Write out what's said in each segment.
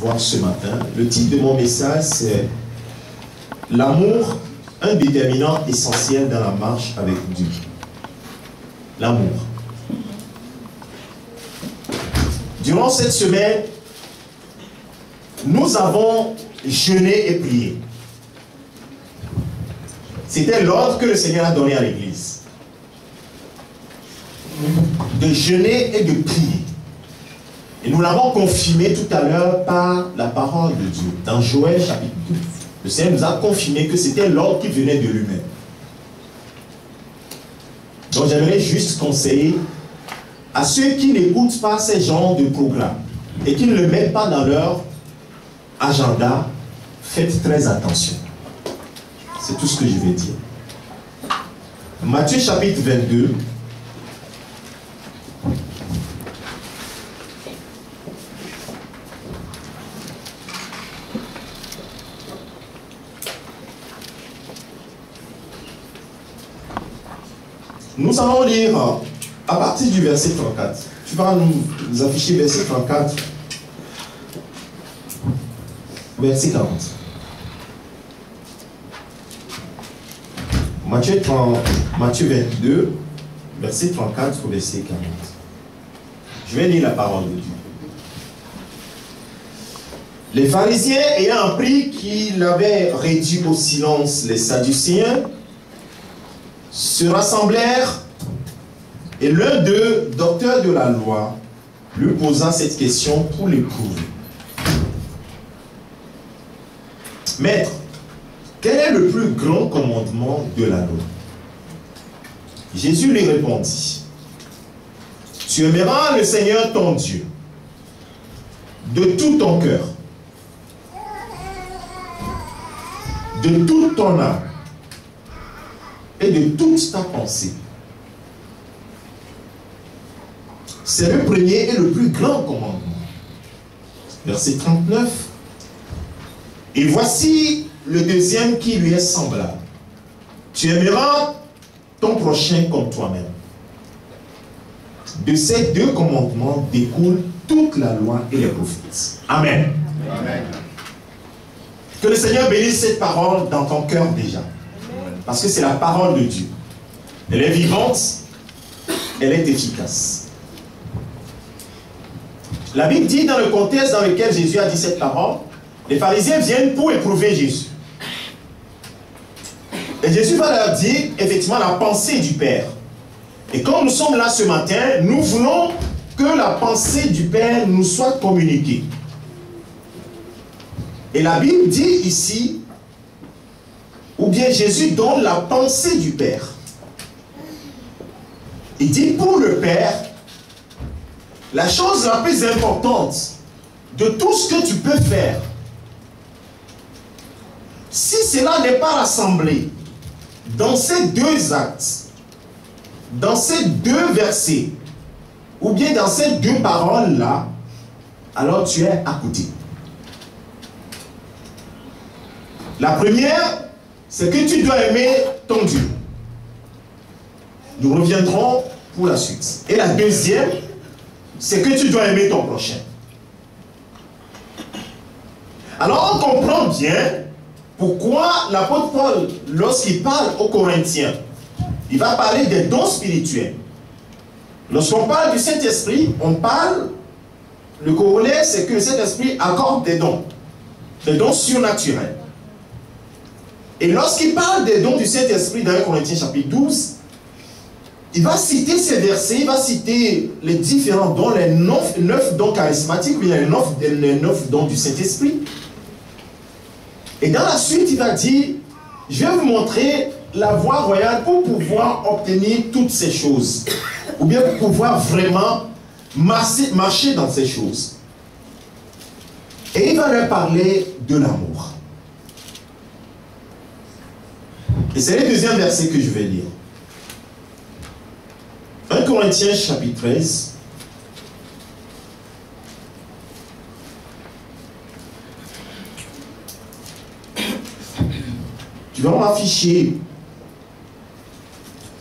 voir ce matin. Le titre de mon message, c'est l'amour, un déterminant essentiel dans la marche avec Dieu. L'amour. Durant cette semaine, nous avons jeûné et prié. C'était l'ordre que le Seigneur a donné à l'Église. De jeûner et de prier. Et nous l'avons confirmé tout à l'heure par la parole de Dieu. Dans Joël chapitre 12. Le Seigneur nous a confirmé que c'était l'ordre qui venait de lui-même. Donc j'aimerais juste conseiller à ceux qui n'écoutent pas ces genres de programmes et qui ne le mettent pas dans leur agenda, faites très attention. C'est tout ce que je vais dire. Matthieu chapitre 22. Nous allons lire à partir du verset 34. Tu vas nous afficher verset 34, verset 40. Matthieu 22, verset 34 au verset 40. Je vais lire la parole de Dieu. Les pharisiens ayant appris qu'il avait réduit au silence les sadducéens, se rassemblèrent et l'un d'eux, docteur de la loi, lui posa cette question pour l'éprouver. Maître, quel est le plus grand commandement de la loi? Jésus lui répondit, tu aimeras le Seigneur ton Dieu de tout ton cœur, de toute ton âme et de toute ta pensée. C'est le premier et le plus grand commandement. Verset 39. Et voici le deuxième qui lui est semblable. Tu aimeras ton prochain comme toi-même. De ces deux commandements découle toute la loi et les prophètes. Amen. Amen. Que le Seigneur bénisse cette parole dans ton cœur déjà. Parce que c'est la parole de Dieu. Elle est vivante, elle est efficace. La Bible dit dans le contexte dans lequel Jésus a dit cette parole, les pharisiens viennent pour éprouver Jésus. Et Jésus va leur dire effectivement la pensée du Père. Et comme nous sommes là ce matin, nous voulons que la pensée du Père nous soit communiquée. Et la Bible dit ici, ou bien Jésus donne la pensée du Père. Il dit pour le Père, la chose la plus importante de tout ce que tu peux faire, si cela n'est pas rassemblé dans ces deux actes, dans ces deux versets, ou bien dans ces deux paroles-là, alors tu es à côté. La première, c'est que tu dois aimer ton Dieu. Nous reviendrons pour la suite. Et la deuxième, c'est que tu dois aimer ton prochain. Alors on comprend bien pourquoi l'apôtre Paul, lorsqu'il parle aux Corinthiens, il va parler des dons spirituels. Lorsqu'on parle du Saint-Esprit, on parle, le corollaire, c'est que le Saint-Esprit accorde des dons surnaturels. Et lorsqu'il parle des dons du Saint-Esprit dans 1 Corinthiens chapitre 12, il va citer ces versets, il va citer les différents dons, les 9 dons charismatiques, les 9 dons du Saint-Esprit. Et dans la suite, il va dire, je vais vous montrer la voie royale pour pouvoir obtenir toutes ces choses. Ou bien pour pouvoir vraiment marcher dans ces choses. Et il va leur parler de l'amour. Et c'est le deuxième verset que je vais lire. 1 Corinthiens chapitre 13. Tu vas m'afficher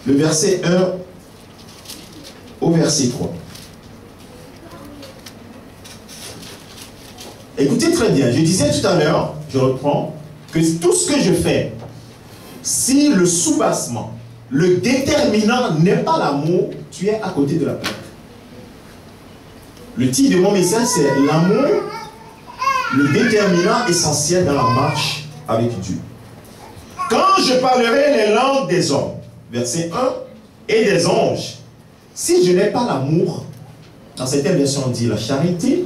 le verset 1 au verset 3. Écoutez très bien, je disais tout à l'heure, je reprends, que tout ce que je fais, si le soubassement, le déterminant n'est pas l'amour, tu es à côté de la plaque. Le titre de mon message, c'est l'amour, le déterminant essentiel dans la marche avec Dieu. Quand je parlerai les langues des hommes, verset 1, et des anges, si je n'ai pas l'amour, dans certaines versions on dit la charité,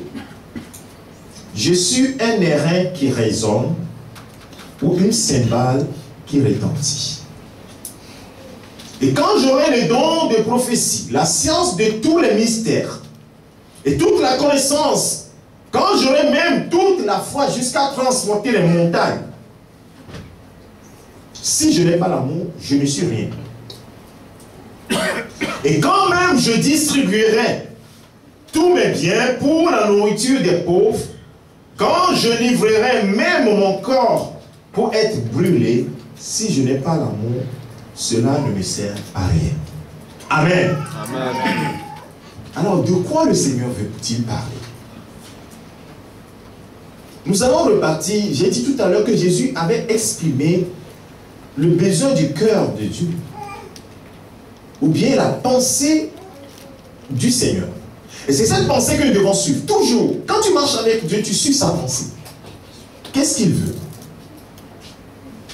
je suis un airain qui résonne ou une cymbale qui retentit. Et quand j'aurai le don de prophétie, la science de tous les mystères et toute la connaissance, quand j'aurai même toute la foi jusqu'à transporter les montagnes, si je n'ai pas l'amour, je ne suis rien. Et quand même je distribuerai tous mes biens pour la nourriture des pauvres, quand je livrerai même mon corps pour être brûlé, si je n'ai pas l'amour, cela ne me sert à rien. Amen. Amen. Alors, de quoi le Seigneur veut-il parler? Nous allons repartir. J'ai dit tout à l'heure que Jésus avait exprimé le besoin du cœur de Dieu, ou bien la pensée du Seigneur. Et c'est cette pensée que nous devons suivre. Toujours, quand tu marches avec Dieu, tu suis sa pensée. Qu'est-ce qu'il veut?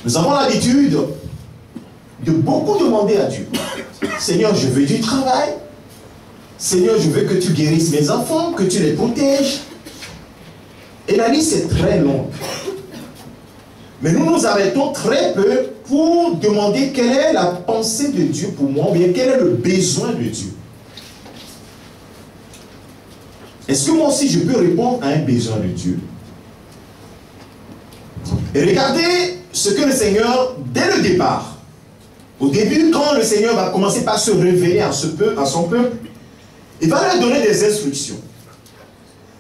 Nous avons l'habitude de beaucoup demander à Dieu. Seigneur, je veux du travail. Seigneur, je veux que tu guérisses mes enfants, que tu les protèges. Et la liste est très longue. Mais nous nous arrêtons très peu pour demander quelle est la pensée de Dieu pour moi, ou bien quel est le besoin de Dieu. Est-ce que moi aussi je peux répondre à un besoin de Dieu? Et regardez ce que le Seigneur, dès le départ, au début, quand le Seigneur va commencer par se révéler à son peuple, il va leur donner des instructions.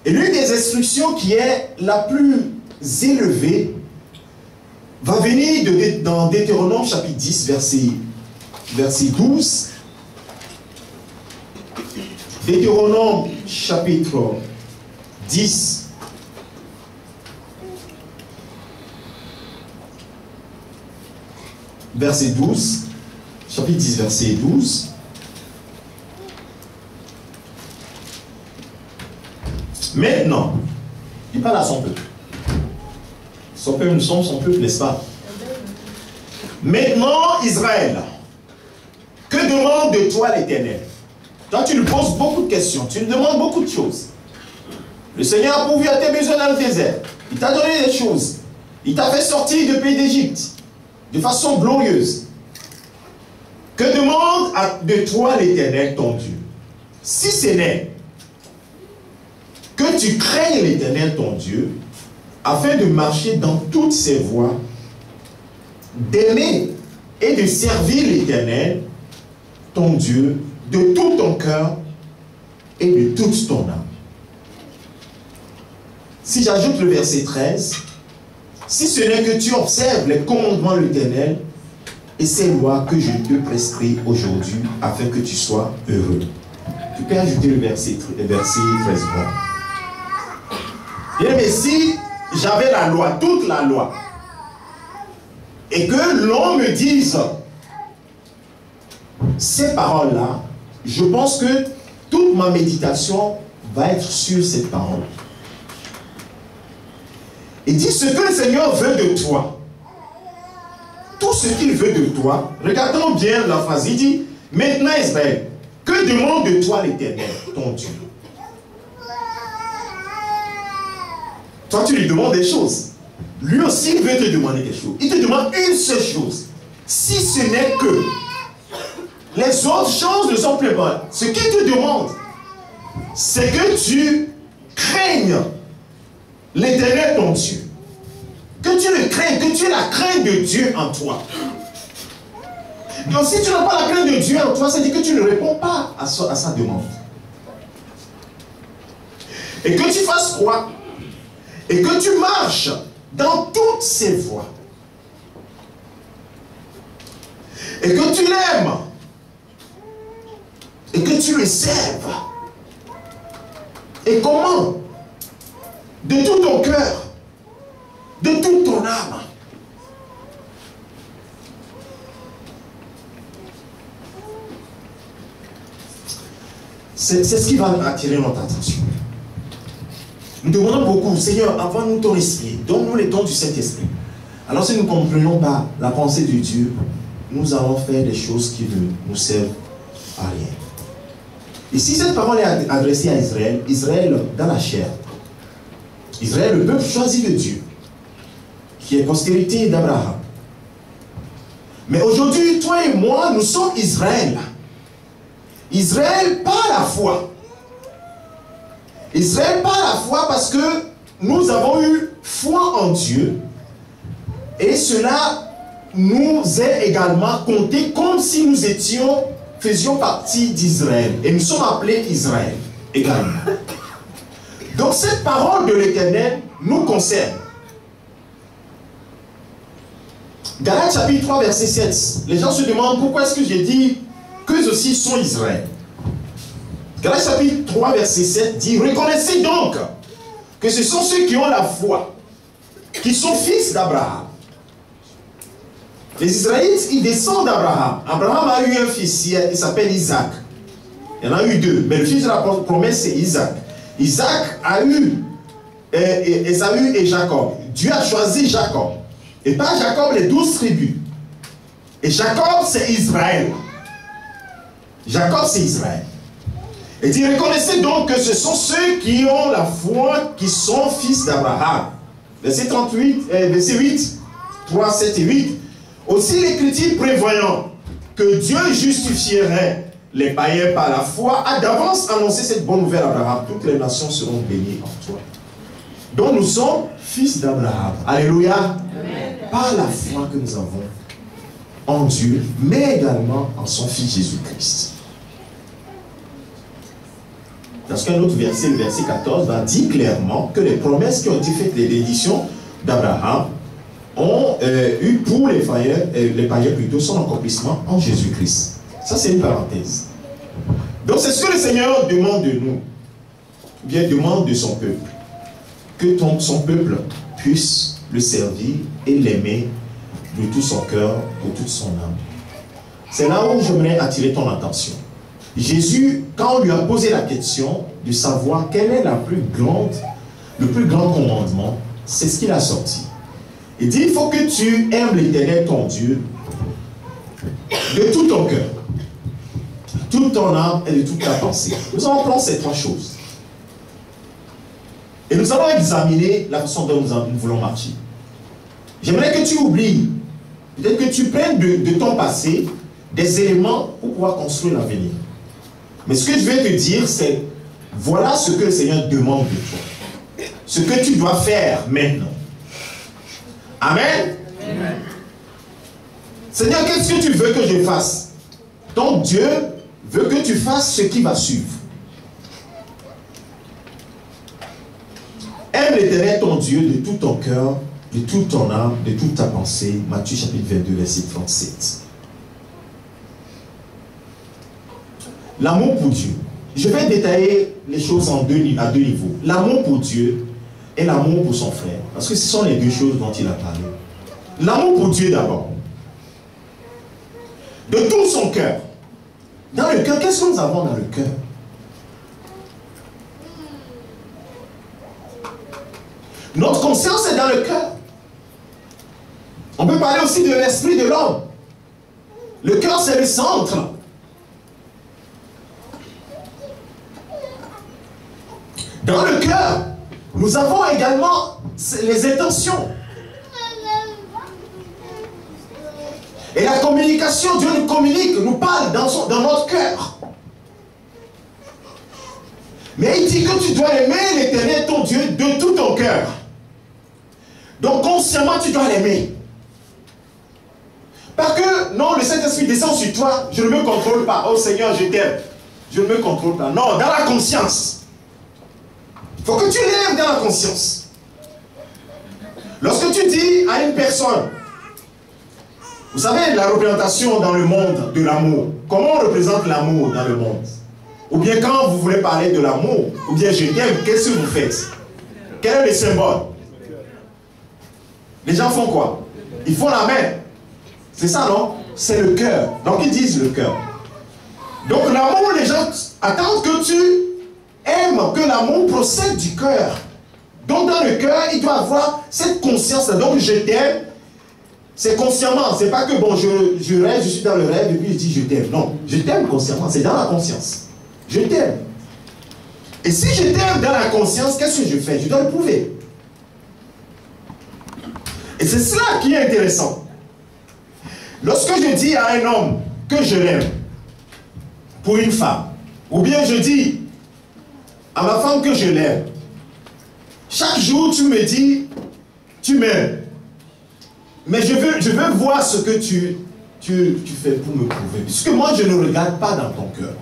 Et l'une des instructions qui est la plus élevée va venir dans Deutéronome chapitre 10, verset 12. Deutéronome chapitre 10. Verset 12. Chapitre 10, verset 12. Maintenant, il parle à son peuple. Son peuple, n'est-ce pas? Maintenant, Israël, que demande de toi l'Éternel? Toi, tu lui poses beaucoup de questions, tu lui demandes beaucoup de choses. Le Seigneur a pourvu à tes besoins dans le désert. Il t'a donné des choses. Il t'a fait sortir du pays d'Égypte de façon glorieuse. Que demande de toi l'Éternel, ton Dieu? Si ce n'est que tu craignes l'Éternel, ton Dieu, afin de marcher dans toutes ses voies, d'aimer et de servir l'Éternel, ton Dieu, de tout ton cœur et de toute ton âme. Si j'ajoute le verset 13, si ce n'est que tu observes les commandements de l'Éternel et ces lois que je te prescris aujourd'hui afin que tu sois heureux. Tu peux ajouter le verset 13. Mais si j'avais la loi, toute la loi, et que l'on me dise ces paroles-là, je pense que toute ma méditation va être sur cette parole. Il dit ce que le Seigneur veut de toi. Tout ce qu'il veut de toi, regardons bien la phrase, il dit, maintenant Israël, que demande de toi l'Éternel, ton Dieu? Toi, tu lui demandes des choses. Lui aussi, il veut te demander quelque chose. Il te demande une seule chose. Si ce n'est que les autres choses ne sont plus bonnes. Ce qu'il te demande, c'est que tu craignes l'Éternel, ton Dieu. Que tu le craignes, que tu aies la crainte de Dieu en toi. Donc, si tu n'as pas la crainte de Dieu en toi, ça dit que tu ne réponds pas à sa demande. Et que tu fasses quoi? Et que tu marches dans toutes ses voies. Et que tu l'aimes. Et que tu le serves. Et comment? de tout ton cœur, de toute ton âme. C'est ce qui va attirer notre attention. Nous demandons beaucoup, Seigneur, envoie-nous ton esprit, donne-nous les dons du Saint-Esprit. Alors si nous ne comprenons pas la pensée de Dieu, nous allons faire des choses qui ne nous servent à rien. Et si cette parole est adressée à Israël, Israël dans la chair, Israël, le peuple choisi de Dieu, qui est postérité d'Abraham. Mais aujourd'hui, toi et moi, nous sommes Israël. Israël par la foi. Israël par la foi parce que nous avons eu foi en Dieu et cela nous est également compté comme si nous faisions partie d'Israël et nous sommes appelés Israël également. Donc cette parole de l'Éternel nous concerne. Galates chapitre 3 verset 7. Les gens se demandent pourquoi est-ce que j'ai dit qu'eux aussi sont Israël. Galates chapitre 3 verset 7 dit: reconnaissez donc que ce sont ceux qui ont la foi, qui sont fils d'Abraham. Les Israélites, ils descendent d'Abraham. Abraham a eu un fils, il s'appelle Isaac. Il y en a eu deux, mais le fils de la promesse c'est Isaac. Isaac a eu Ésaü et Jacob. Dieu a choisi Jacob. Et par Jacob, les 12 tribus. Et Jacob, c'est Israël. Jacob, c'est Israël. Et dit, reconnaissez donc que ce sont ceux qui ont la foi, qui sont fils d'Abraham. Verset 38, verset 8, 3, 7 et 8. Aussi l'Écriture prévoyant que Dieu justifierait les païens par la foi, a d'avance annoncé cette bonne nouvelle à Abraham. Toutes les nations seront bénies en toi. Donc nous sommes fils d'Abraham. Alléluia. Amen. Par la foi que nous avons en Dieu, mais également en son Fils Jésus-Christ. Parce qu'un autre verset, le verset 14, va dire clairement que les promesses qui ont été faites, l'édition d'Abraham, ont eu pour les païens plutôt son accomplissement en Jésus-Christ. Ça, c'est une parenthèse. Donc, c'est ce que le Seigneur demande de nous, ou bien demande de son peuple. Que son peuple puisse le servir et l'aimer de tout son cœur, de toute son âme. C'est là où j'aimerais attirer ton attention. Jésus, quand on lui a posé la question de savoir quel est le plus grand commandement, c'est ce qu'il a sorti. Il dit, il faut que tu aimes l'Éternel ton Dieu de tout ton cœur, toute ton âme et de toute ta pensée. Nous allons prendre ces trois choses. Et nous allons examiner la façon dont nous voulons marcher. J'aimerais que tu oublies, peut-être que tu prennes de ton passé des éléments pour pouvoir construire l'avenir. Mais ce que je vais te dire, c'est voilà ce que le Seigneur demande de toi. Ce que tu dois faire maintenant. Amen. Amen. Seigneur, qu'est-ce que tu veux que je fasse? Ton Dieu veut que tu fasses ce qui va suivre. Aime l'Éternel ton Dieu de tout ton cœur, de toute ton âme, de toute ta pensée. Matthieu chapitre 22, verset 37. L'amour pour Dieu. Je vais détailler les choses à deux niveaux. L'amour pour Dieu et l'amour pour son frère. Parce que ce sont les deux choses dont il a parlé. L'amour pour Dieu d'abord. De tout son cœur. Dans le cœur, qu'est-ce que nous avons dans le cœur? Notre conscience est dans le cœur. On peut parler aussi de l'esprit de l'homme. Le cœur, c'est le centre. Dans le cœur, nous avons également les intentions. Et la communication, Dieu nous communique, nous parle dans notre cœur. Mais il dit que tu dois aimer l'Éternel, ton Dieu, de tout ton cœur. Donc consciemment, tu dois l'aimer. Parce que, non, le Saint-Esprit descend sur toi, je ne me contrôle pas. Oh Seigneur, je t'aime. Je ne me contrôle pas. Non, dans la conscience. Il faut que tu l'aimes dans la conscience. Lorsque tu dis à une personne, vous savez, la représentation dans le monde de l'amour, comment on représente l'amour dans le monde? Ou bien quand vous voulez parler de l'amour, ou bien je t'aime, qu'est-ce que vous faites? Quel est le symbole? Les gens font quoi? Ils font la main. C'est ça, non? C'est le cœur. Donc ils disent le cœur. Donc l'amour, les gens attendent que tu aimes, que l'amour procède du cœur. Donc dans le cœur, il doit avoir cette conscience-là. Donc je t'aime, c'est consciemment. C'est pas que bon, je rêve, je suis dans le rêve et puis je dis je t'aime. Non, je t'aime consciemment, c'est dans la conscience. Je t'aime. Et si je t'aime dans la conscience, qu'est-ce que je fais? Je dois le prouver. Et c'est cela qui est intéressant. Lorsque je dis à un homme que je l'aime pour une femme, ou bien je dis à ma femme que je l'aime, chaque jour tu me dis tu m'aimes, mais je veux voir ce que tu fais pour me prouver, puisque moi je ne regarde pas dans ton cœur.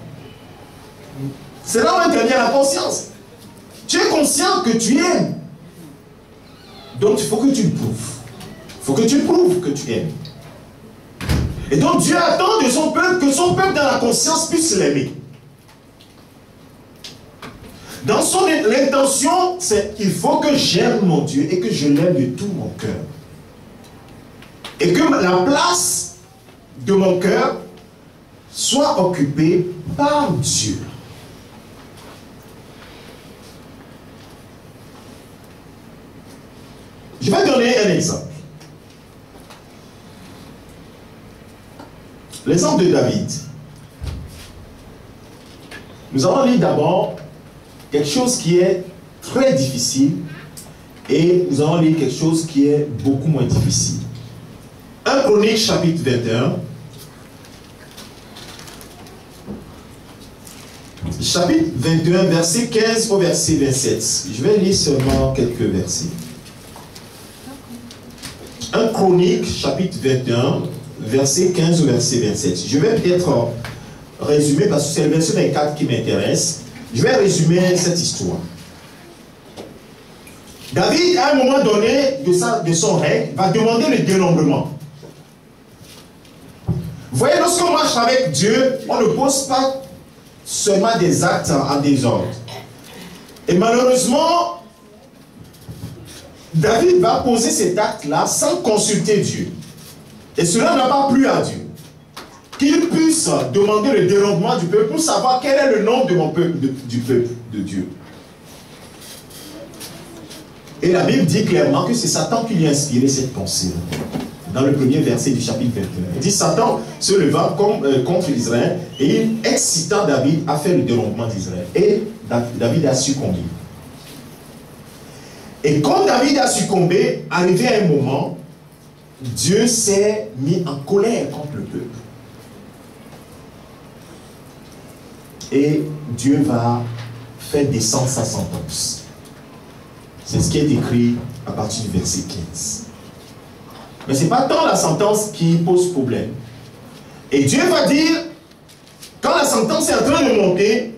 C'est là où intervient la conscience. Tu es conscient que tu aimes, donc il faut que tu le prouves. Il faut que tu prouves que tu aimes. Et donc Dieu attend de son peuple que son peuple dans la conscience puisse l'aimer. Dans son intention, c'est qu'il faut que j'aime mon Dieu et que je l'aime de tout mon cœur. Et que la place de mon cœur soit occupée par Dieu. Je vais donner un exemple. L'exemple de David. Nous allons lire d'abord quelque chose qui est très difficile et nous allons lire quelque chose qui est beaucoup moins difficile. 1 Chronique chapitre 21. Chapitre 21, verset 15 au verset 27. Je vais lire seulement quelques versets. 1 Chronique chapitre 21, verset 15 au verset 27. Je vais peut-être résumer parce que c'est le verset 24 qui m'intéresse. Je vais résumer cette histoire. David, à un moment donné de son règne, va demander le dénombrement. Vous voyez, lorsqu'on marche avec Dieu, on ne pose pas seulement des actes en désordre. Et malheureusement, David va poser cet acte-là sans consulter Dieu. Et cela n'a pas plu à Dieu. Qu'il puisse demander le dénombrement du peuple pour savoir quel est le nom de mon peuple, du peuple de Dieu. Et la Bible dit clairement que c'est Satan qui lui a inspiré cette pensée. Dans le premier verset du chapitre 21. Il dit Satan se leva contre Israël et il excita David à faire le dénombrement d'Israël. Et David a succombé. Et quand David a succombé, arrivé à un moment, Dieu s'est mis en colère contre le peuple. Et Dieu va faire descendre sa sentence. C'est ce qui est écrit à partir du verset 15. Mais ce n'est pas tant la sentence qui pose problème. Et Dieu va dire, quand la sentence est en train de monter,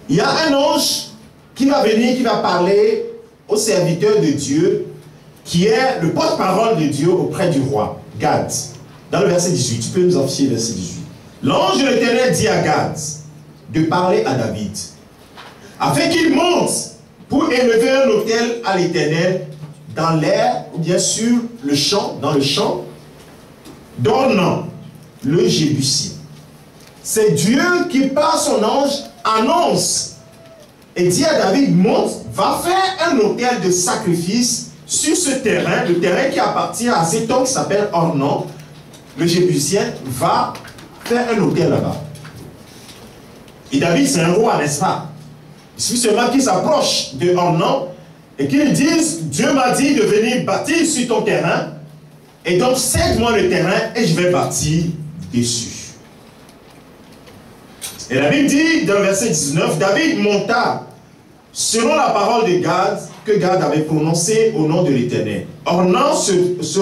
il y a un ange qui va venir, qui va parler au serviteur de Dieu, qui est le porte-parole de Dieu auprès du roi, Gad. Dans le verset 18, tu peux nous afficher le verset 18. L'ange de l'Éternel dit à Gad de parler à David, afin qu'il monte pour élever un autel à l'Éternel dans l'air, ou bien sûr le champ, dans le champ, d'Ornan, le Jébusien. C'est Dieu qui, par son ange, annonce et dit à David, monte, va faire un autel de sacrifice sur ce terrain, le terrain qui appartient à cet homme qui s'appelle Ornan, le Jébusien, va faire un autel là-bas. Et David, c'est un roi, n'est-ce pas? Il suffit seulement qu'il s'approche de Ornan et qu'il dise, Dieu m'a dit de venir bâtir sur ton terrain, et donc cède-moi le terrain et je vais bâtir dessus. Et la Bible dit, dans le verset 19, David monta selon la parole de Gad, que Gad avait prononcée au nom de l'Éternel. Ornan se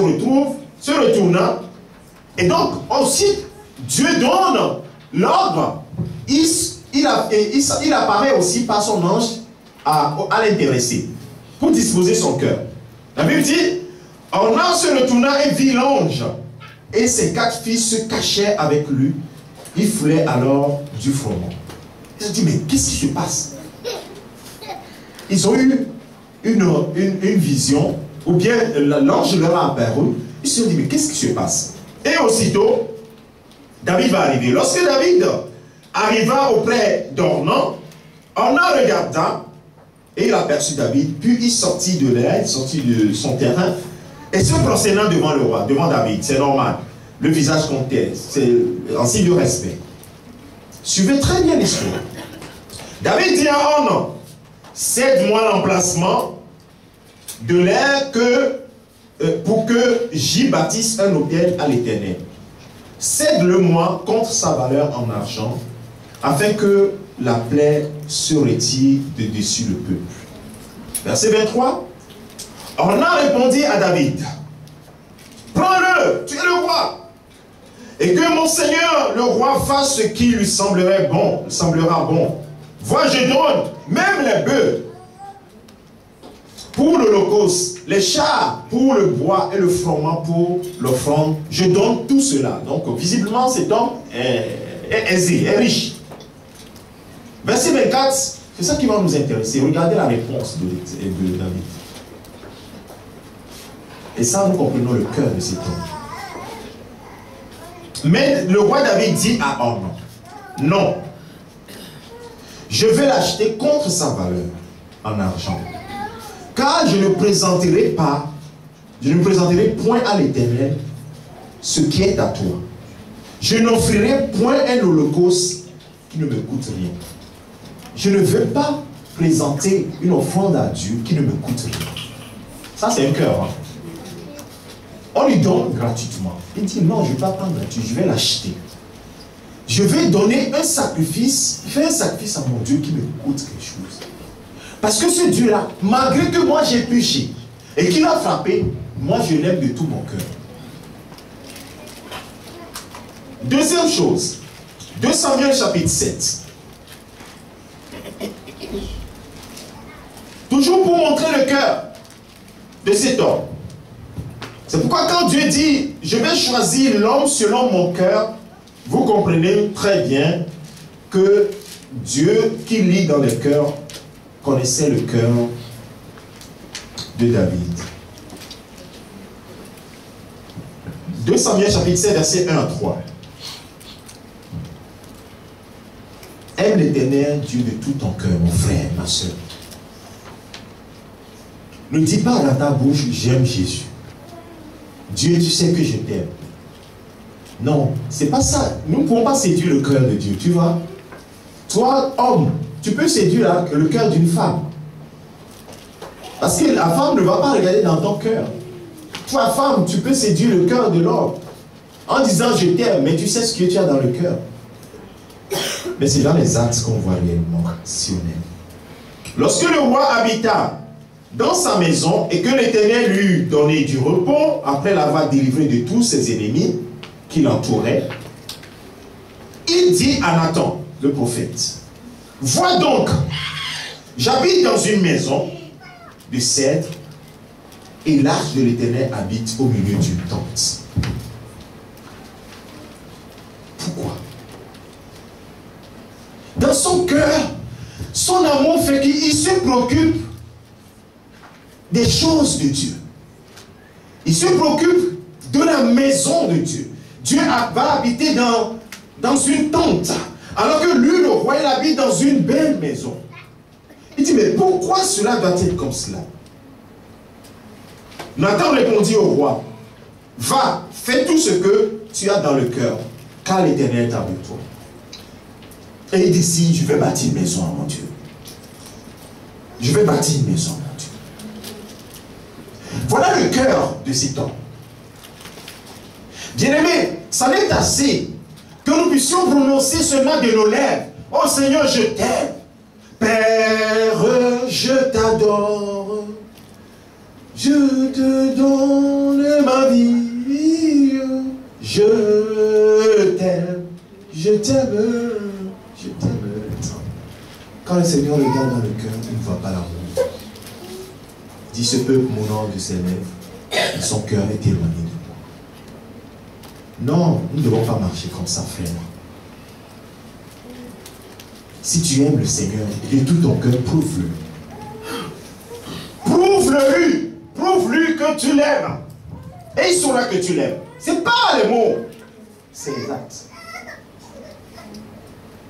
retourna, et donc ensuite, Dieu donne l'ordre. Il apparaît aussi par son ange à l'intéressé, pour disposer son cœur. La Bible dit, Ornan se retourna et vit l'ange, et ses 4 fils se cachaient avec lui. Il foulait alors du froment. Il se dit, mais qu'est-ce qui se passe? ils ont eu une vision, ou bien l'ange leur a apparu. Ils se sont dit, mais qu'est-ce qui se passe? Et aussitôt, David va arriver. Lorsque David arriva auprès d'Ornan, Ornan regarda, et il aperçut David, puis il sortit de l'air, il sortit de son terrain, et se prosternant devant le roi, devant David, c'est normal. Le visage comptait, c'est un signe de respect. Suivez très bien l'histoire. David dit à Ornan, cède-moi l'emplacement de l'air pour que j'y bâtisse un autel à l'Éternel. Cède-le-moi contre sa valeur en argent, afin que la plaie se retire de dessus le peuple. Verset 23. Ornan répondit à David, prends-le, tu es le roi, et que mon Seigneur le roi fasse ce qui lui semblerait bon, semblera bon. Vois, je donne même les bœufs pour l'holocauste, les chars pour le bois et le froment pour l'offrande. Je donne tout cela. Donc, visiblement, cet homme est aisé, est riche. Verset 24, c'est ça qui va nous intéresser. Regardez la réponse de David. Et ça, nous comprenons le cœur de cet homme. Mais le roi David dit à Ornan, non, je vais l'acheter contre sa valeur en argent. Car je ne présenterai point à l'Éternel ce qui est à toi. Je n'offrirai point un holocauste qui ne me coûte rien. Je ne veux pas présenter une offrande à Dieu qui ne me coûte rien. Ça, c'est un cœur. Hein? On lui donne gratuitement. Il dit non, je ne vais pas prendre gratuit, je vais l'acheter. Je vais donner un sacrifice, faire un sacrifice à mon Dieu qui me coûte quelque chose. Parce que ce Dieu-là, malgré que moi j'ai péché et qu'il a frappé, moi je l'aime de tout mon cœur. Deuxième chose, 2 Samuel chapitre 7. Toujours pour montrer le cœur de cet homme. C'est pourquoi quand Dieu dit, je vais choisir l'homme selon mon cœur, vous comprenez très bien que Dieu qui lit dans le cœur connaissait le cœur de David. 2 Samuel chapitre 7, versets 1 à 3. Aime l'Éternel Dieu de tout ton cœur, mon frère, ma soeur. Ne dis pas dans ta bouche, j'aime Jésus. Dieu, tu sais que je t'aime. Non, c'est pas ça. Nous ne pouvons pas séduire le cœur de Dieu, tu vois. Toi, homme, tu peux séduire le cœur d'une femme. Parce que la femme ne va pas regarder dans ton cœur. Toi, femme, tu peux séduire le cœur de l'homme en disant je t'aime, mais tu sais ce que tu as dans le cœur. Mais c'est dans les actes qu'on voit réellement si on aime. Lorsque le roi habita dans sa maison et que l'Éternel lui eut donné du repos après l'avoir délivré de tous ses ennemis qui l'entouraient, il dit à Nathan, le prophète, vois donc, j'habite dans une maison de cèdre et l'arche de l'Éternel habite au milieu d'une tente. Pourquoi? Dans son cœur, son amour fait qu'il se préoccupe des choses de Dieu. Il se préoccupe de la maison de Dieu. Dieu va habiter dans une tente. Alors que lui, le roi, il habite dans une belle maison. Il dit, mais pourquoi cela doit être comme cela? Nathan répondit au roi, va, fais tout ce que tu as dans le cœur, car l'Éternel est avec toi. Et il décide, je vais bâtir une maison à mon Dieu. Je vais bâtir une maison à mon Dieu. Voilà le cœur de cet homme. Bien-aimé, ça n'est assez que nous puissions prononcer seulement de nos lèvres. Oh Seigneur, je t'aime. Père, je t'adore. Je te donne ma vie. Je t'aime. Je t'aime. Je t'aime. Quand le Seigneur regarde dans le cœur, il ne voit pas l'amour. Dit ce peuple mourant de ses lèvres, son cœur est éloigné de moi. Non, nous ne devons pas marcher comme ça, frère. Si tu aimes le Seigneur de tout ton cœur, prouve-le. prouve-le-lui. Prouve-lui que tu l'aimes. Et il saura que tu l'aimes. Ce n'est pas les mots, c'est les actes.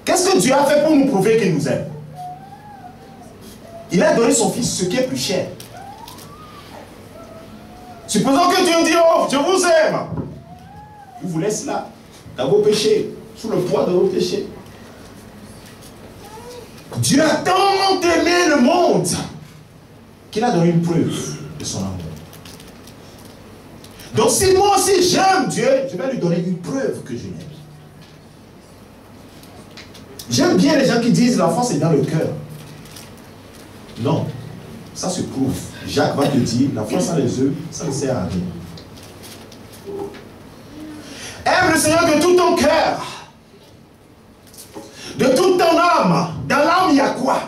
Qu'est-ce que Dieu a fait pour nous prouver qu'il nous aime? Il a donné son fils, ce qui est plus cher. Supposons que Dieu me dit, oh, je vous aime. Il vous laisse là, dans vos péchés, sous le poids de vos péchés. Dieu a tant aimé le monde qu'il a donné une preuve de son amour. Donc si moi aussi j'aime Dieu, je vais lui donner une preuve que je l'aime. J'aime bien les gens qui disent l'enfant c'est dans le cœur. Non, ça se prouve. Jacques va te dire, l'enfant sans les œufs, ça ne sert à rien. Aime le Seigneur de tout ton cœur, de toute ton âme. Dans l'âme, il y a quoi?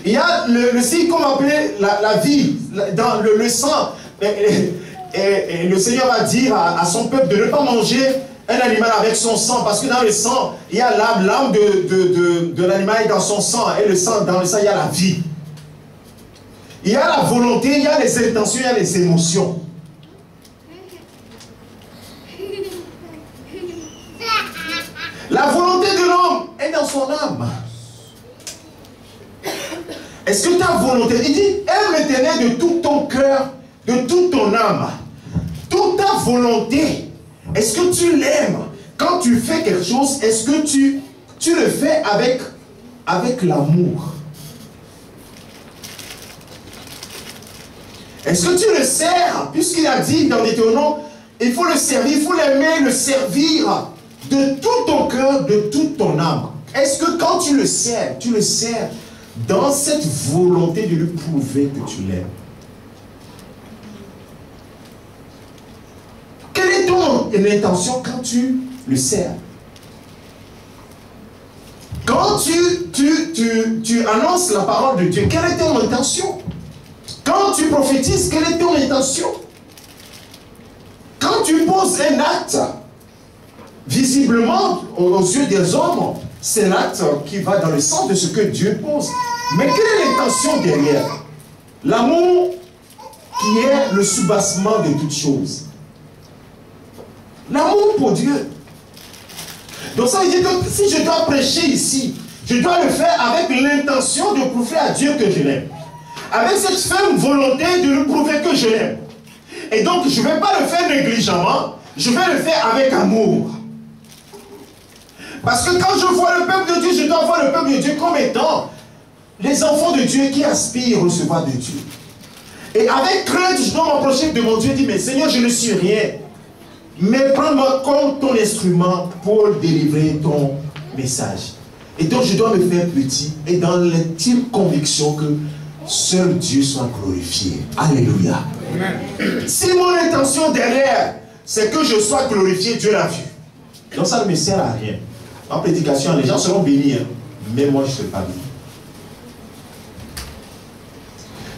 Il y a le signe qu'on appelait la vie, dans le sang. Et le Seigneur va dire à son peuple de ne pas manger un animal avec son sang, parce que dans le sang, il y a l'âme de l'animal est dans son sang, et le sang, dans le sang, il y a la vie. Il y a la volonté, il y a les intentions, il y a les émotions. La volonté de l'homme est dans son âme. Est-ce que ta volonté, il dit, aime l'Éternel de tout ton cœur, de toute ton âme, toute ta volonté. Est-ce que tu l'aimes? Quand tu fais quelque chose, est-ce que tu le fais avec l'amour? Est-ce que tu le sers? Puisqu'il a dit dans Deutéronome, il faut le servir, il faut l'aimer, le servir de tout ton cœur, de toute ton âme. Est-ce que quand tu le sers dans cette volonté de lui prouver que tu l'aimes? Quelle est ton intention quand tu le sers? Quand tu annonces la parole de Dieu, quelle est ton intention? Quand tu prophétises, quelle est ton intention? Quand tu poses un acte, visiblement, aux yeux des hommes, c'est l'acte qui va dans le sens de ce que Dieu pose. Mais quelle est l'intention derrière? L'amour qui est le soubassement de toutes choses. L'amour pour Dieu. Donc ça veut dire que si je dois prêcher ici, je dois le faire avec l'intention de prouver à Dieu que je l'aime. Avec cette ferme volonté de lui prouver que je l'aime. Et donc je ne vais pas le faire négligemment, je vais le faire avec amour. Parce que quand je vois le peuple de Dieu, je dois voir le peuple de Dieu comme étant les enfants de Dieu qui aspirent à recevoir de Dieu. Et avec crainte, je dois m'approcher de mon Dieu et dire, mais Seigneur, je ne suis rien. Mais prends-moi comme ton instrument pour délivrer ton message. Et donc je dois me faire petit et dans l'intime conviction que seul Dieu soit glorifié. Alléluia. Amen. Si mon intention derrière, c'est que je sois glorifié, Dieu l'a vu. Donc ça ne me sert à rien. En prédication, les gens seront bénis, hein, mais moi je ne serai pas béni.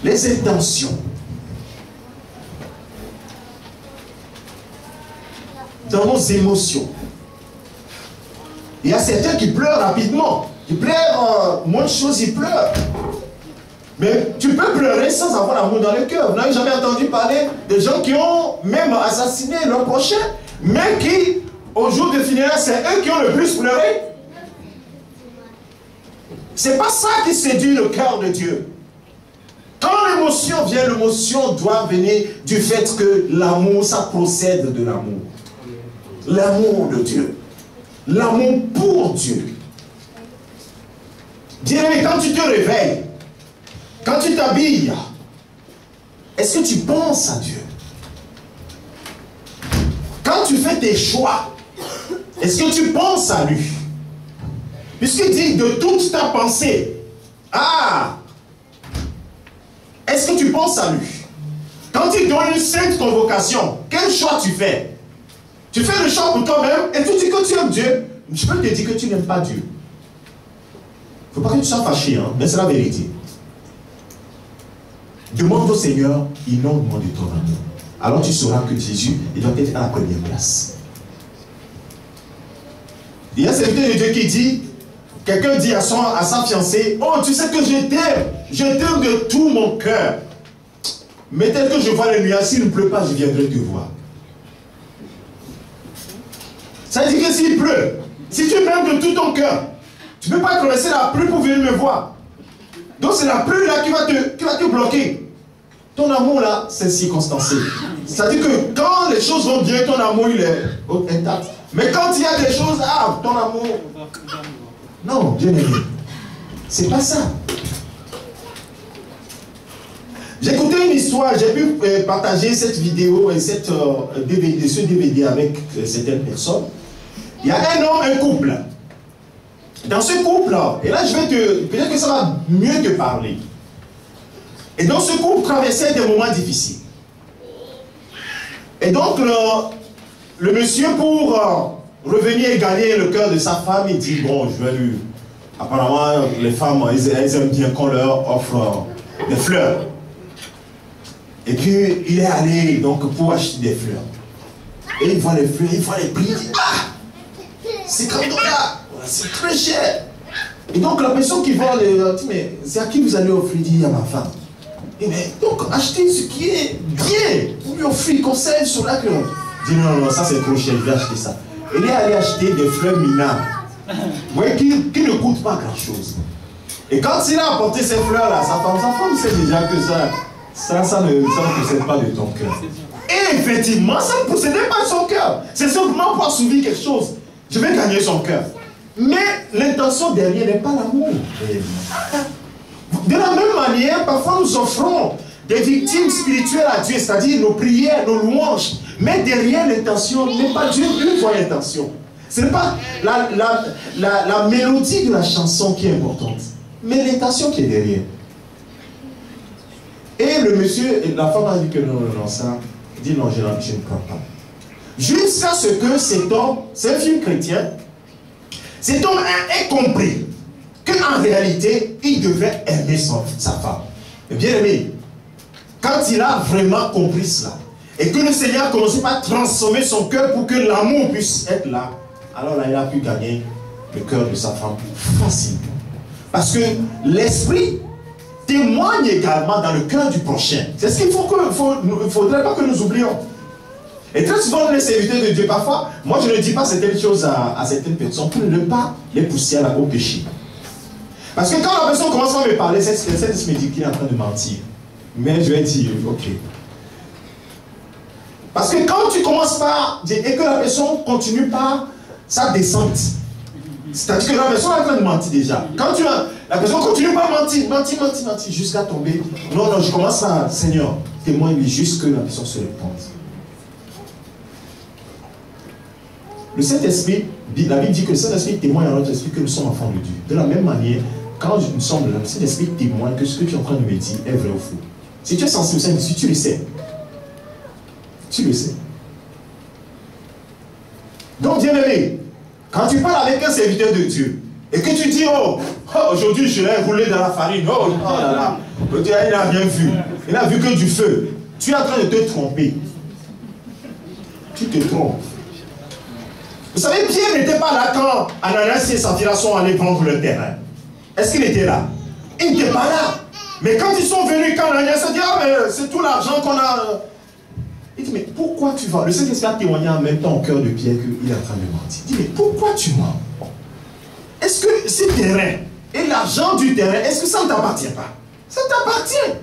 Les intentions. Dans nos émotions. Il y a certains qui pleurent rapidement. Ils pleurent moins de choses, ils pleurent. Mais tu peux pleurer sans avoir l'amour dans le cœur. Vous n'avez jamais entendu parler de gens qui ont même assassiné leur prochain, mais qui, au jour de funérailles, c'est eux qui ont le plus pleuré. C'est pas ça qui séduit le cœur de Dieu. Quand l'émotion vient, l'émotion doit venir du fait que l'amour, ça procède de l'amour. L'amour de Dieu. L'amour pour Dieu. Bien-aimé, quand tu te réveilles, quand tu t'habilles, est-ce que tu penses à Dieu? Quand tu fais tes choix, est-ce que tu penses à lui? Puisqu'il dit de toute ta pensée. Ah! Est-ce que tu penses à lui? Quand il donne une sainte convocation, quel choix tu fais? Tu fais le choix pour toi-même et tu dis que tu aimes Dieu. Je peux te dire que tu n'aimes pas Dieu. Il ne faut pas que tu sois fâché, hein, mais c'est la vérité. Demande au Seigneur inondement de ton amour. Alors tu sauras que Jésus il doit être à la première place. Il y a un serviteur de Dieu qui dit, quelqu'un dit à sa fiancée, oh, tu sais que je t'aime de tout mon cœur. Mais tel que je vois les nuages, s'il ne pleut pas, je viendrai te voir. Ça veut dire que s'il pleut, si tu m'aimes de tout ton cœur, tu ne peux pas traverser la pluie pour venir me voir. Donc c'est la pluie là qui va te bloquer. Ton amour là, c'est circonstancié. C'est-à-dire que quand les choses vont bien, ton amour il est intact. Mais quand il y a des choses, ah, ton amour... Non, bien aimé. C'est pas ça. J'ai écouté une histoire, j'ai pu partager cette vidéo et ce DVD avec certaines personnes. Il y a un homme, un couple. Dans ce couple-là, et là je vais peut-être que ça va mieux te parler. Et donc ce couple traversait des moments difficiles. Et donc le monsieur, pour revenir et gagner le cœur de sa femme, il dit, bon, je vais lui... Apparemment, les femmes, elles aiment bien qu'on leur offre des fleurs. Et puis, il est allé donc pour acheter des fleurs. Et il voit les fleurs, il voit les prix, il dit, ah, c'est $50, c'est très cher. Et donc la personne qui vend, dit, mais c'est à qui vous allez offrir? Il dit, à ma femme. Et mais donc, achetez ce qui est bien. Vous lui offrez conseil sur la clé. Il dit, non, ça c'est trop cher, je vais acheter ça. Il est allé acheter des fleurs minables. Vous voyez, qui ne coûtent pas grand-chose. Et quand il a apporté ces fleurs-là, sa femme sait déjà que ça ne procède pas de ton cœur. Et effectivement, ça ne procédait pas de son cœur. C'est simplement pour assouvir quelque chose. Je vais gagner son cœur. Mais l'intention derrière n'est pas l'amour. De la même manière, parfois nous offrons des victimes spirituelles à Dieu, c'est-à-dire nos prières, nos louanges. Mais derrière l'intention n'est pas Dieu, une fois l'intention. Ce n'est pas la mélodie de la chanson qui est importante, mais l'intention qui est derrière. Et le monsieur, la femme a dit que non, ça, il dit non, je ne crois pas. Jusqu'à ce que cet homme, c'est un film chrétien, cet homme a compris qu'en réalité, il devait aimer sa femme. Et bien aimé, quand il a vraiment compris cela, et que le Seigneur a commencé par transformer son cœur pour que l'amour puisse être là, alors là, il a pu gagner le cœur de sa femme facilement. Parce que l'esprit témoigne également dans le cœur du prochain. C'est ce qu'il ne faudrait pas que nous oublions. Et très souvent, les serviteurs de Dieu, parfois, moi je ne dis pas certaines choses à certaines personnes pour ne pas les pousser au péché. Parce que quand la personne commence à me parler, cette me dit qu'il est en train de mentir. Mais je vais dire, ok. Parce que quand tu commences par dire, et que la personne continue par sa descente, c'est-à-dire que la personne est en train de mentir déjà. Quand la personne continue par mentir, jusqu'à tomber. Non, je commence à, Seigneur, témoigne jusqu'à que la personne se répande. Le Saint-Esprit, la Bible dit que le Saint-Esprit témoigne à notre esprit que nous sommes enfants de Dieu. De la même manière, quand nous sommes là, le Saint-Esprit témoigne que ce que tu es en train de me dire est vrai ou faux. Si tu es sensible au Saint-Esprit, tu le sais. Tu le sais. Donc, bien aimé, quand tu parles avec un serviteur de Dieu et que tu dis, oh aujourd'hui je l'ai roulé dans la farine, oh là là, il n'a rien vu, il n'a vu que du feu, tu es en train de te tromper. Tu te trompes. Vous savez, Pierre n'était pas là quand Ananias et Saphira sont allés vendre le terrain. Est-ce qu'il était là? Il n'était pas là. Mais quand ils sont venus, quand Ananias a dit, ah mais c'est tout l'argent qu'on a... Il dit, mais pourquoi tu vends? Le Saint-Esprit a témoigné en même temps au cœur de Pierre qu'il est en train de mentir. Il dit, mais pourquoi tu mens? Est-ce que ce terrain et l'argent du terrain, est-ce que ça ne t'appartient pas? Ça t'appartient.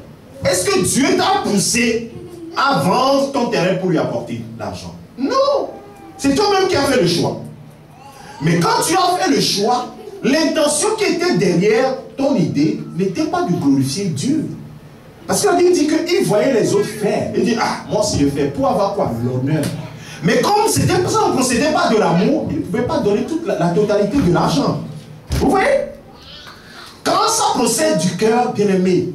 Est-ce que Dieu t'a poussé à vendre ton terrain pour lui apporter l'argent? Non. C'est toi-même qui as fait le choix. Mais quand tu as fait le choix, l'intention qui était derrière ton idée n'était pas de glorifier Dieu. Parce que la Bible dit qu'il voyait les autres faire. Il dit, ah, moi si je fais, pour avoir quoi? L'honneur. Mais comme ça ne procédait pas de l'amour, il ne pouvait pas donner toute la totalité de l'argent. Vous voyez? Quand ça procède du cœur, bien aimé,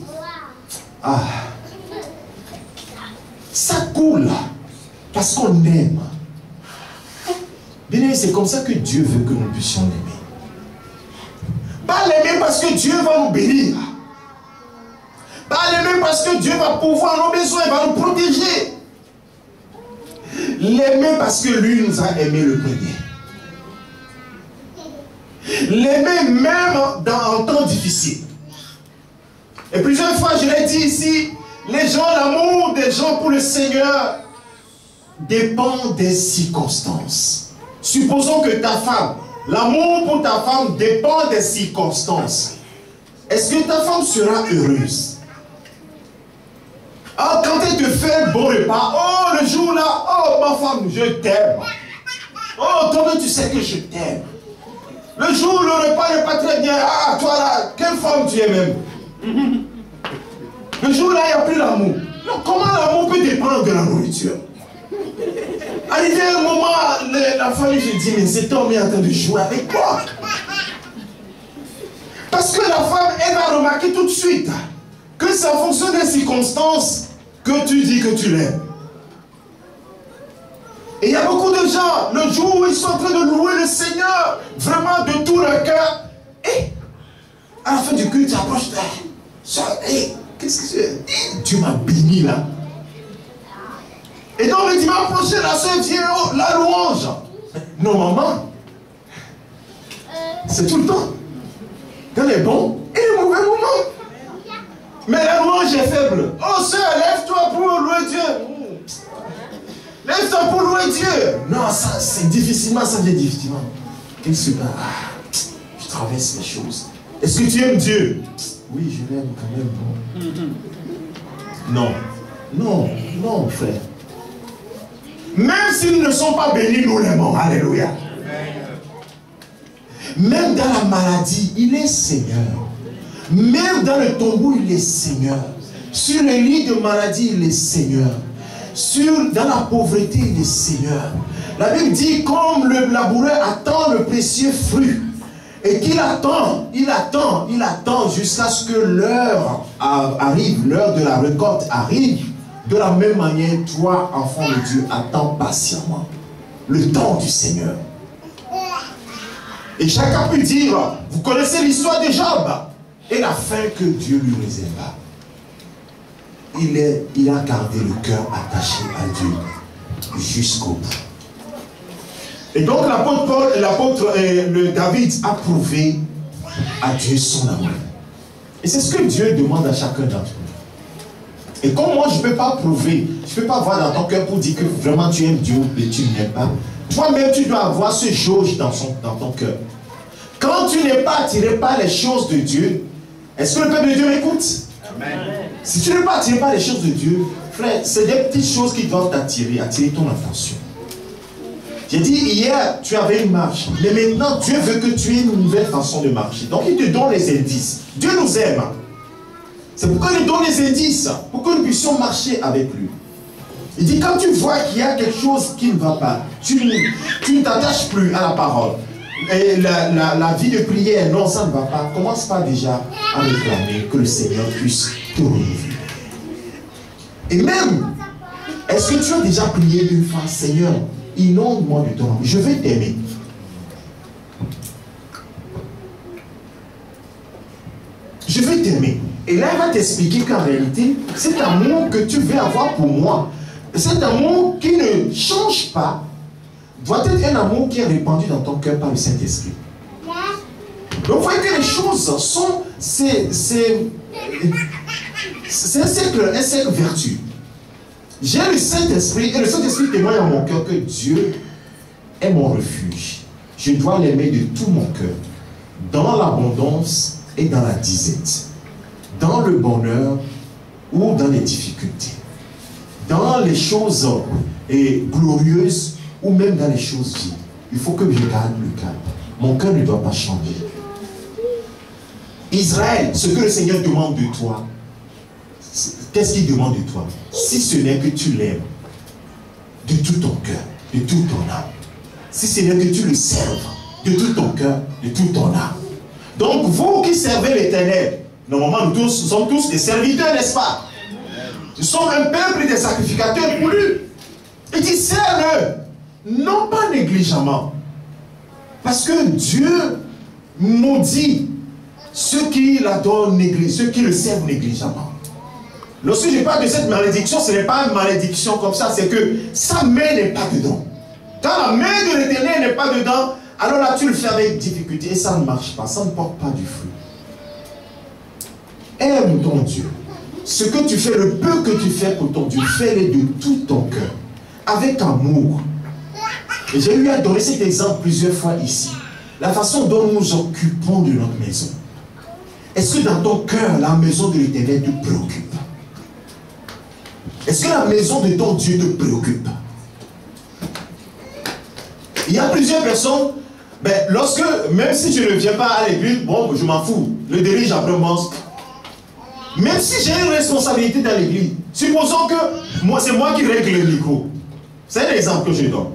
ah, ça coule parce qu'on aime. Bien aimé, c'est comme ça que Dieu veut que nous puissions l'aimer. Pas l'aimer parce que Dieu va nous bénir. Pas l'aimer parce que Dieu va pourvoir nos besoins, il va nous protéger. L'aimer parce que lui nous a aimé le premier. L'aimer même dans un temps difficile. Et plusieurs fois, je l'ai dit ici, les gens, l'amour des gens pour le Seigneur dépend des circonstances. Supposons que ta femme, l'amour pour ta femme dépend des circonstances. Est-ce que ta femme sera heureuse? Ah, quand elle te fait un bon repas, oh, le jour là, oh, ma femme, je t'aime. Oh, toi, tu sais que je t'aime. Le jour où le repas n'est pas très bien, ah, toi là, quelle femme tu es même? Le jour là, il n'y a plus l'amour. Comment l'amour peut dépendre de la nourriture? Arrivé un moment, la famille, je dis, mais cet homme est en train de jouer avec quoi? Parce que la femme, elle va remarquer tout de suite que c'est en fonction des circonstances que tu dis que tu l'aimes. Et il y a beaucoup de gens, le jour où ils sont en train de louer le Seigneur, vraiment de tout leur cœur, et à la fin du culte, tu approches, qu'est-ce que c'est? Dieu m'a béni là. Et donc le dimanche prochain, la soeur vient, oh, la louange. Non, maman, c'est tout le temps. Quand elle est bon, et le mauvais moment. Mais la louange est faible. Oh, sœur, lève-toi pour louer Dieu. Lève-toi pour louer Dieu. Non, ça, c'est difficilement, ça vient difficilement. Quel super. Je traverse les choses. Est-ce que tu aimes Dieu? Oui, je l'aime quand même. Non. Non, non, frère. Même s'ils ne sont pas bénis, nous l'aimons. Alléluia. Même dans la maladie, il est Seigneur. Même dans le tombeau, il est Seigneur. Sur le lit de maladie, il est Seigneur. Dans la pauvreté, il est Seigneur. La Bible dit, comme le laboureur attend le précieux fruit, et qu'il attend, il attend jusqu'à ce que l'heure arrive, l'heure de la récolte arrive. De la même manière, toi, enfant de Dieu, attends patiemment le temps du Seigneur. Et chacun peut dire, vous connaissez l'histoire de Job et la fin que Dieu lui réserva. Il a gardé le cœur attaché à Dieu jusqu'au bout. Et donc l'apôtre David a prouvé à Dieu son amour. Et c'est ce que Dieu demande à chacun d'entre nous. Et comme moi je ne peux pas prouver, je ne peux pas voir dans ton cœur pour dire que vraiment tu aimes Dieu et tu ne l'aimes pas. Toi-même tu dois avoir ce jauge dans ton cœur. Quand tu n'es pas attiré par les choses de Dieu, est-ce que le peuple de Dieu m'écoute? Amen. Si tu n'es pas attiré par les choses de Dieu, frère, c'est des petites choses qui doivent attirer ton attention. J'ai dit hier, tu avais une marche, mais maintenant Dieu veut que tu aies une nouvelle façon de marcher. Donc il te donne les indices. Dieu nous aime. C'est pourquoi il nous donne les indices, pour que nous puissions marcher avec lui. Il dit, quand tu vois qu'il y a quelque chose qui ne va pas, tu ne t'attaches plus à la parole. Et la vie de prière, non, ça ne va pas. Commence pas déjà à réclamer que le Seigneur puisse te renouveler. Et même, est-ce que tu as déjà prié une fois, Seigneur, inonde-moi de ton amour, je vais t'aimer. Je vais t'aimer. Et là, il va t'expliquer qu'en réalité, cet amour que tu veux avoir pour moi, cet amour qui ne change pas, doit être un amour qui est répandu dans ton cœur par le Saint-Esprit. Donc, vous voyez que les choses sont... C'est un cercle vertueux. J'ai le Saint-Esprit, et le Saint-Esprit témoigne en mon cœur que Dieu est mon refuge. Je dois l'aimer de tout mon cœur, dans l'abondance et dans la disette, dans le bonheur ou dans les difficultés, dans les choses glorieuses ou même dans les choses vides. Il faut que je garde le calme. Mon cœur ne doit pas changer. Israël, ce que le Seigneur demande de toi, qu'est-ce qu'il demande de toi? Si ce n'est que tu l'aimes de tout ton cœur, de toute ton âme. Si ce n'est que tu le serves de tout ton cœur, de toute ton âme. Donc vous qui servez l'Éternel, normalement nous sommes tous des serviteurs, n'est-ce pas? Nous sommes un peuple des sacrificateurs pour lui. Il dit, serve-le, non pas négligemment. Parce que Dieu maudit ceux qui l'adorent négligemment, ceux qui le servent négligemment. Lorsque je parle de cette malédiction, ce n'est pas une malédiction comme ça, c'est que sa main n'est pas dedans. Quand la main de l'Éternel n'est pas dedans, Alors là, tu le fais avec difficulté et ça ne marche pas, ça ne porte pas du fruit. Aime ton Dieu. Ce que tu fais, le peu que tu fais pour ton Dieu, fais-le de tout ton cœur, avec amour. Et j'ai eu à donner cet exemple plusieurs fois ici. La façon dont nous nous occupons de notre maison. Est-ce que dans ton cœur, la maison de l'Éternel te préoccupe? Est-ce que la maison de ton Dieu te préoccupe? Il y a plusieurs personnes, lorsque, même si je ne viens pas à l'église, bon, je m'en fous. Le dirige après moi. Même si j'ai une responsabilité dans l'église, supposons que c'est moi qui règle le micro. C'est un exemple que je donne.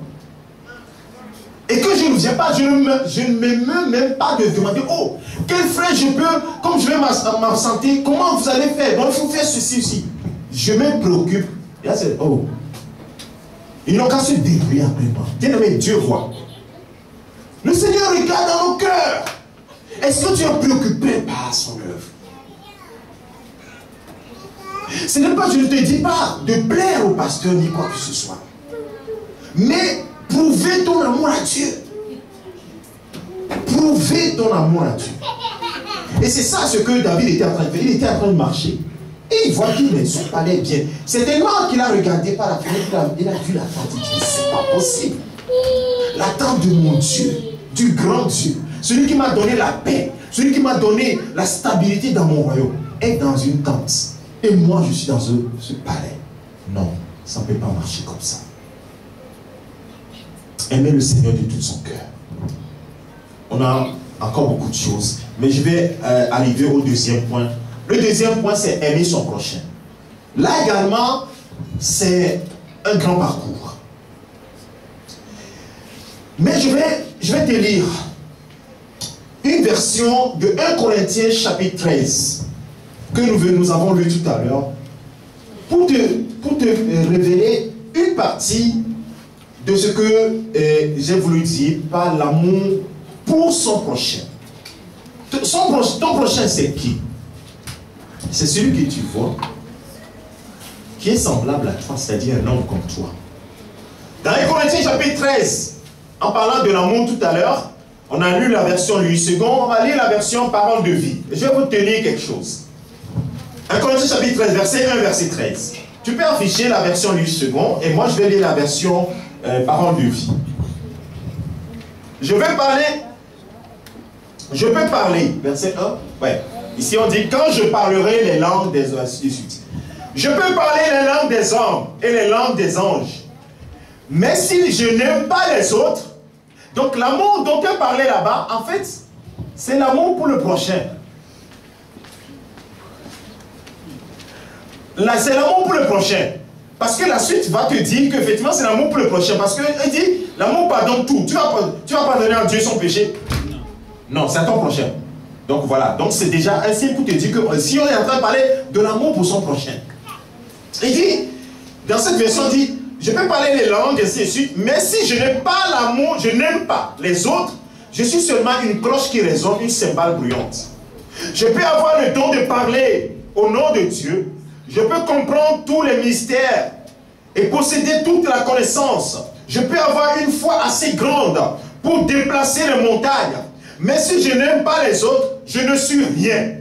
Et que je ne viens pas, je ne me même pas de demander, oh, quel frère je peux, comme je vais m'absenter, comment vous allez faire? Donc il faut faire ceci aussi. Je me préoccupe. Et là c'est, oh, ils n'ont qu'à se débrouiller après moi. Bien-aimé, Dieu voit. Le Seigneur regarde dans nos cœurs. Est-ce que tu es préoccupé par son œuvre? Ce n'est pas, je ne te dis pas de plaire au pasteur ni quoi que ce soit. Mais prouver ton amour à Dieu. Prouver ton amour à Dieu. Et c'est ça ce que David était en train de faire. Il était en train de marcher. Et il voit qu'il ne sont pas les biens. C'est tellement qu'il a regardé par la fenêtre, il a vu l'attente. Il dit, c'est pas possible. L'attente de mon Dieu, du grand Dieu, celui qui m'a donné la paix, celui qui m'a donné la stabilité dans mon royaume, est dans une tente. Et moi, je suis dans ce palais. Non, ça ne peut pas marcher comme ça. Aimer le Seigneur de tout son cœur. On a encore beaucoup de choses, mais je vais arriver au deuxième point. Le deuxième point, c'est aimer son prochain. Là également, c'est un grand parcours. Mais je vais te lire une version de 1 Corinthiens chapitre 13 que nous avons lu tout à l'heure pour te révéler une partie de ce que j'ai voulu dire par l'amour pour son prochain. Ton prochain, c'est qui? C'est celui que tu vois, qui est semblable à toi, c'est-à-dire un homme comme toi. Dans 1 Corinthiens chapitre 13, en parlant de l'amour tout à l'heure, on a lu la version Louis II, on va lire la version parole de vie. Je vais vous tenir quelque chose. 1 Corinthiens chapitre 13, verset 1, verset 13. Tu peux afficher la version Louis II et moi je vais lire la version parole de vie. Je peux parler, verset 1, ouais. Ici on dit, quand je parlerai les langues des suite. Je peux parler les langues des hommes et les langues des anges. Mais si je n'aime pas les autres, donc l'amour dont on parlait là-bas, en fait, c'est l'amour pour le prochain. Là, c'est l'amour pour le prochain. Parce que la suite va te dire qu'effectivement, c'est l'amour pour le prochain. Parce qu'il dit, l'amour pardonne tout. Tu vas pardonner à Dieu son péché? Non, c'est à ton prochain. Donc voilà. Donc c'est déjà un signe pour te dire que si on est en train de parler de l'amour pour son prochain. Il dit, dans cette version, il dit, je peux parler les langues, et ainsi de suite, mais si je n'ai pas l'amour, je n'aime pas les autres, je suis seulement une cloche qui résonne, une cymbale bruyante. Je peux avoir le don de parler au nom de Dieu. Je peux comprendre tous les mystères et posséder toute la connaissance. Je peux avoir une foi assez grande pour déplacer les montagnes. Mais si je n'aime pas les autres, je ne suis rien.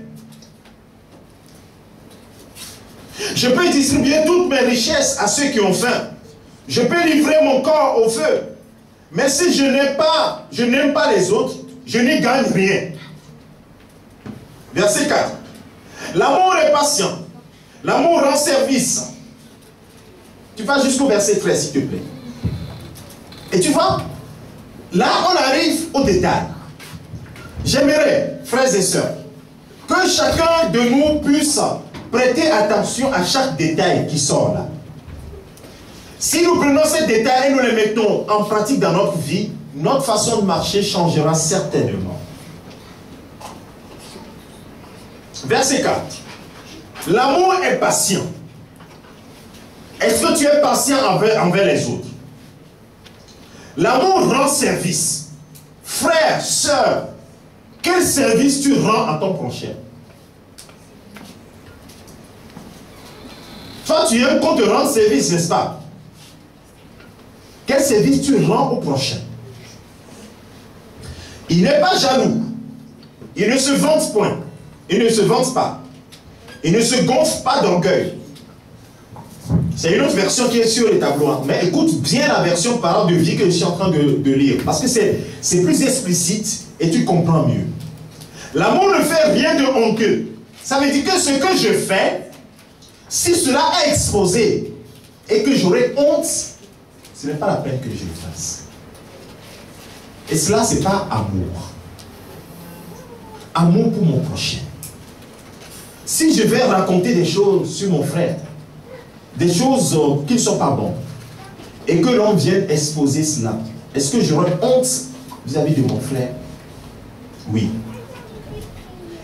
Je peux distribuer toutes mes richesses à ceux qui ont faim. Je peux livrer mon corps au feu. Mais si je n'aime pas les autres, je n'y gagne rien. Verset 4. L'amour est patient. L'amour rend service. Tu vas jusqu'au verset 13, s'il te plaît. Et tu vois, là on arrive au détail. J'aimerais, frères et sœurs, que chacun de nous puisse prêter attention à chaque détail qui sort là. Si nous prenons ces détails et nous les mettons en pratique dans notre vie, notre façon de marcher changera certainement. Verset 4. L'amour est patient. Est-ce que tu es patient envers les autres? L'amour rend service. Frère, sœur, quel service tu rends à ton prochain? Toi, tu aimes qu'on te rende service, n'est-ce pas? Quel service tu rends au prochain? Il n'est pas jaloux. Il ne se vante point. Il ne se vante pas. Il ne se gonfle pas d'orgueil. C'est une autre version qui est sur les tableaux. Mais écoute bien la version parole de vie que je suis en train de lire. Parce que c'est plus explicite et tu comprends mieux. L'amour ne fait rien de honteux. Ça veut dire que ce que je fais, si cela est exposé et que j'aurai honte, ce n'est pas la peine que je le fasse. Et cela, ce n'est pas amour. Amour pour mon prochain. Si je vais raconter des choses sur mon frère, des choses qui ne sont pas bonnes, et que l'on vienne exposer cela, est-ce que j'aurai honte vis-à-vis de mon frère? Oui.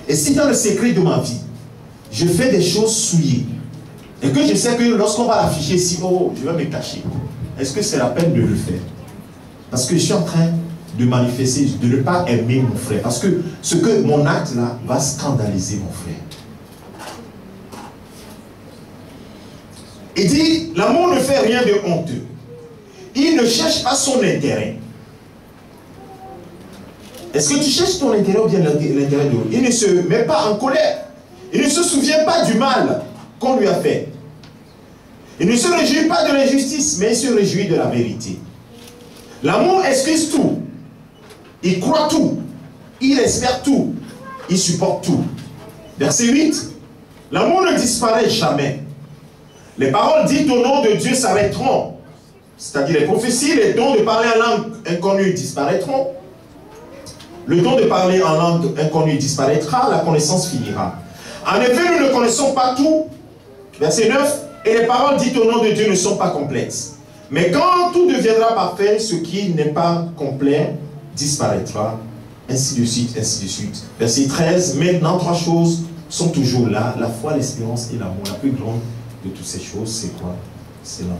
Et si dans le secret de ma vie, je fais des choses souillées, et que je sais que lorsqu'on va l'afficher ici, oh, je vais me cacher, est-ce que c'est la peine de le faire? Parce que je suis en train de manifester, de ne pas aimer mon frère. Parce que ce que mon acte là va scandaliser mon frère. Il dit, l'amour ne fait rien de honteux. Il ne cherche pas son intérêt. Est-ce que tu cherches ton intérêt ou bien l'intérêt de l'autre? Il ne se met pas en colère. Il ne se souvient pas du mal qu'on lui a fait. Il ne se réjouit pas de l'injustice, mais il se réjouit de la vérité. L'amour excuse tout. Il croit tout. Il espère tout. Il supporte tout. Verset 8. L'amour ne disparaît jamais. Les paroles dites au nom de Dieu s'arrêteront. C'est-à-dire les prophéties, les dons de parler en langue inconnue disparaîtront. Le don de parler en langue inconnue disparaîtra, la connaissance finira. En effet, nous ne connaissons pas tout. Verset 9. Et les paroles dites au nom de Dieu ne sont pas complètes. Mais quand tout deviendra parfait, ce qui n'est pas complet disparaîtra. Ainsi de suite, ainsi de suite. Verset 13. Maintenant, trois choses sont toujours là. La foi, l'espérance et l'amour. La plus grande de toutes ces choses, c'est quoi? C'est l'amour.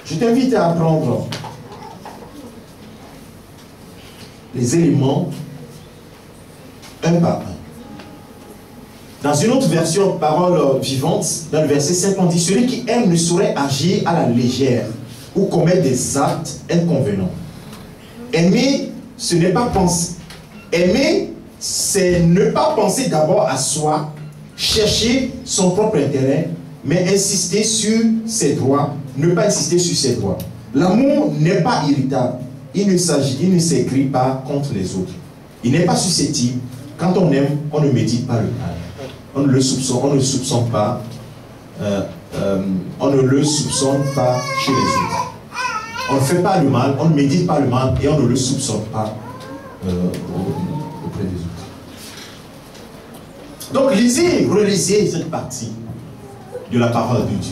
Je t'invite à apprendre les éléments un par un. Dans une autre version, parole vivante, dans le verset 5, on dit: celui qui aime ne saurait agir à la légère ou commettre des actes inconvenants. Aimer, ce n'est pas penser. Aimer, c'est ne pas penser d'abord à soi, chercher son propre intérêt, mais insister sur ses droits, ne pas insister sur ses droits. L'amour n'est pas irritable. Il ne s'écrit pas contre les autres. Il n'est pas susceptible. Quand on aime, on ne médite pas le mal. On ne le soupçonne pas. On ne le soupçonne pas chez les autres. On ne fait pas le mal, on ne médite pas le mal et on ne le soupçonne pas auprès des autres. Donc lisez, relisez cette partie de la parole de Dieu.